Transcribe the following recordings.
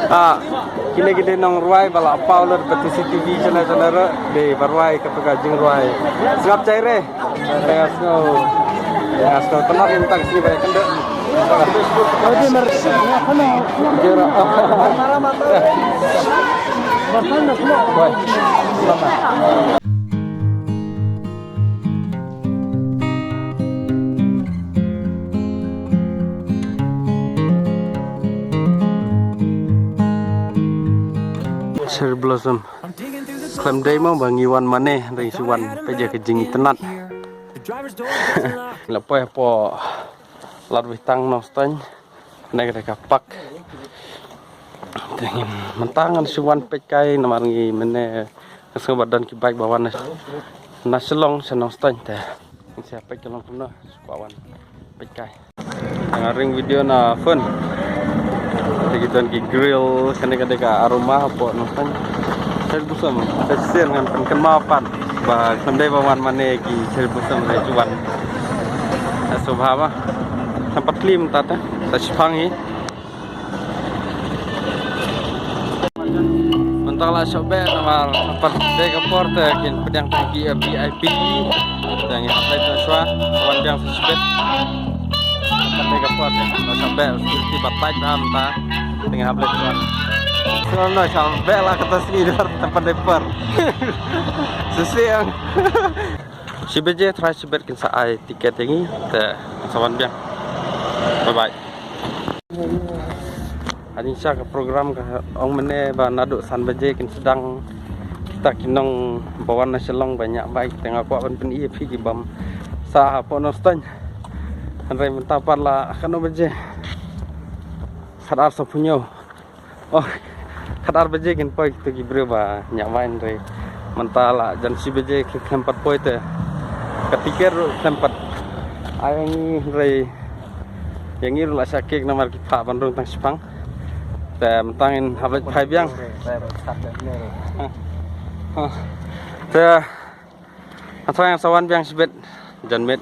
Kini kita nong ruai bala pauler beti CCTV channel de barwai katuga jing ruai. Sengap caire. Ya sno tenar intang sini banyak kende. Oke mersi. Jero. Bapana semua. Woi. Selamat. Cherry blossom. Klaim day mau bangiwan mana dari siwan peja kejing tenat. Lepas po lat witang nostan naik ke kapak. Dengan mentangan siwan pekai namangi mana kesan badan kibaik bawan naselong senostan teh. Siapa kelong puno sukawan pekai. Ngaring video na fun. Kita ki grill kena aroma apa nonton saya busam saya dengan penken bah kendai bawan mana ki saya busam saya cuan subhaba sempat klim tata saya sipangi mentala sobe nomor sempat deka porte kin pedang tangki VIP dan yang apply tu swa kawan yang sibet deka porte sampai security batai hamta dengan habis tuan. Soalnya sampai lah kata sini tempat depan. Sesiang. Si BJ try sebut kita ai tiket ini, te sawan biang. Bye bye. Hari ini ke program ke orang mana banadu san BJ kin sedang kita kinong bawa naselong banyak baik tengah kuat pen IP gibam sah apa nostan. Andai mentapar lah kan BJ. Kadar sepunya, kadar beje kan poi tu gibre ba nyawain re, mentala jan si beje tempat poi tu, ketikir tempat ayang re, yang ini lah sakit nama kita bandung tang Sepang,แต่mentangin habis pai biang, atau yang sawan biang sebet jan met,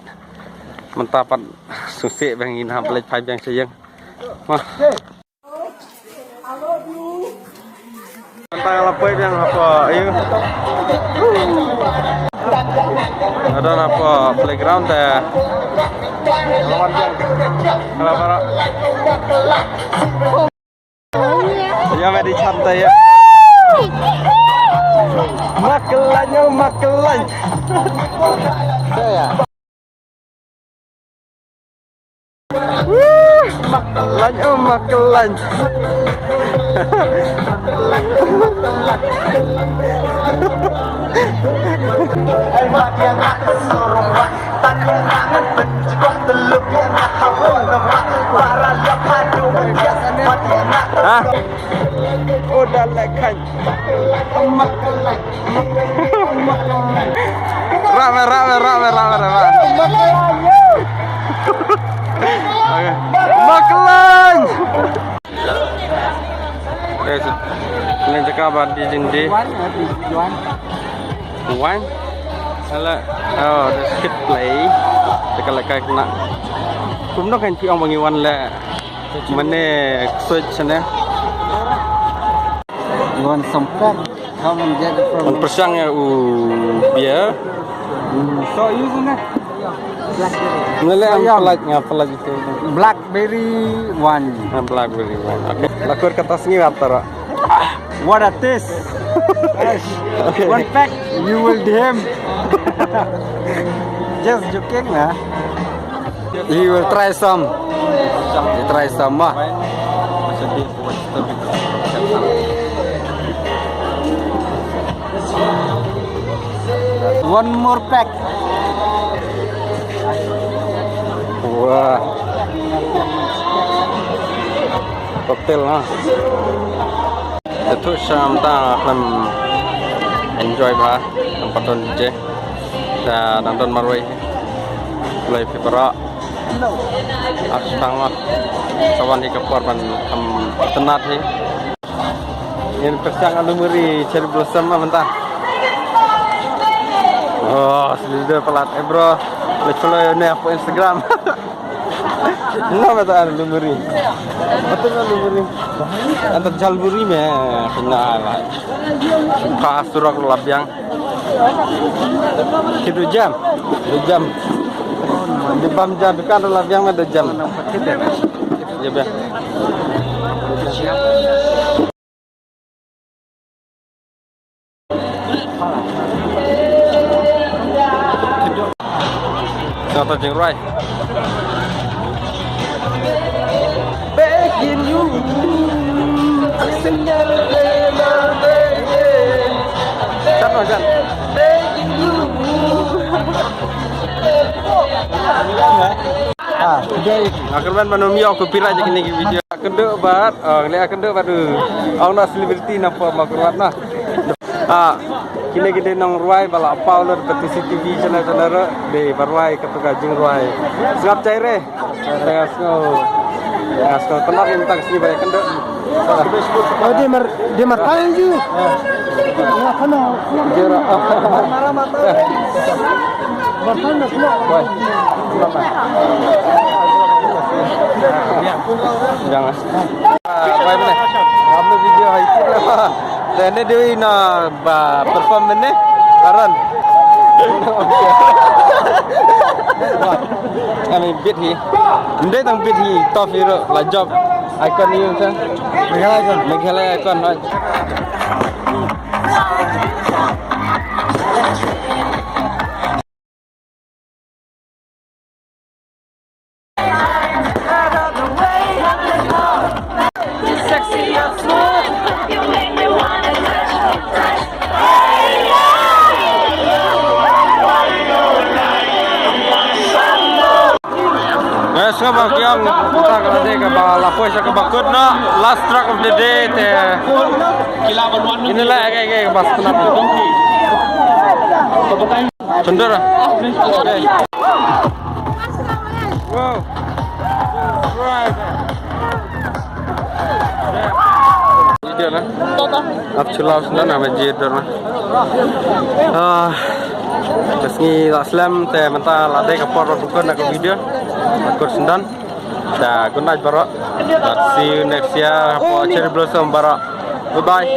mentapat susik bangin habis pai biang sayang, mah. Tentang lapoi yang apa ini ada apa playground ya lawan yang kalau ya medi santai ya makelan saya makelan udah lekan rame makelan ini cakap di sini Juan salah the skip play kalau kayak nak kumno kan ci orang bangiwan la mana switch sana Juan sempat how many get from persang ya biar so using it blackberry itu blackberry one blackberry one okay lakur kata sini apa what a taste okay. One pack you will DM just joking lah he will try some mah one more pack wah cocktail lah itu samta akan enjoy bah tempat DJ dan nonton marwai mulai pipera asang lah kawan di kapor ban tenat ni ini persang alumuri cherry blossom mah mentah oh sudah pelat bro follow ni apa Instagram Nama tak lumuri. Betul kan lumuri. Antar jalburi meh kenal lah. Suka surak labiang. Kita 2 jam. 2 jam. Di bam jam kan labiang meh 2 jam. Ya bang. Contoh jengrai. Begin you. Jangan jangan. Begin you. Akan manomi aku piraj kini video. Kenduk bat. Lihat kenduk batu. Aku nak selebriti nampak makuat nah. Kini kita nong ruai bala apa ulur betul CCTV channel de barwai ketuga jing ruai. Sengap caire. Tengah sko tenar intang sini banyak kenduk. Oh dia makan je. Ya kena. Dia marah mata. Makan dah semua. Boy. Kenapa? Jangan. Boy mana? Kamu video itu lah. Dan dia nak perform mana? Aran. Kami beat hi. Dia tang beat hi. Top hero. La job. Icon ni macam. Meghalaya icon. Sama yang kita kalau dek bala puasa ke bakut na last track of the day te inilah kayak bas kenapa Cendera wow right video na actual na nama jeder na Meski Islam te mentah ladai kapor bukan aku video aku sendan dah good night barak see you next year for cherry blossom barak bye bye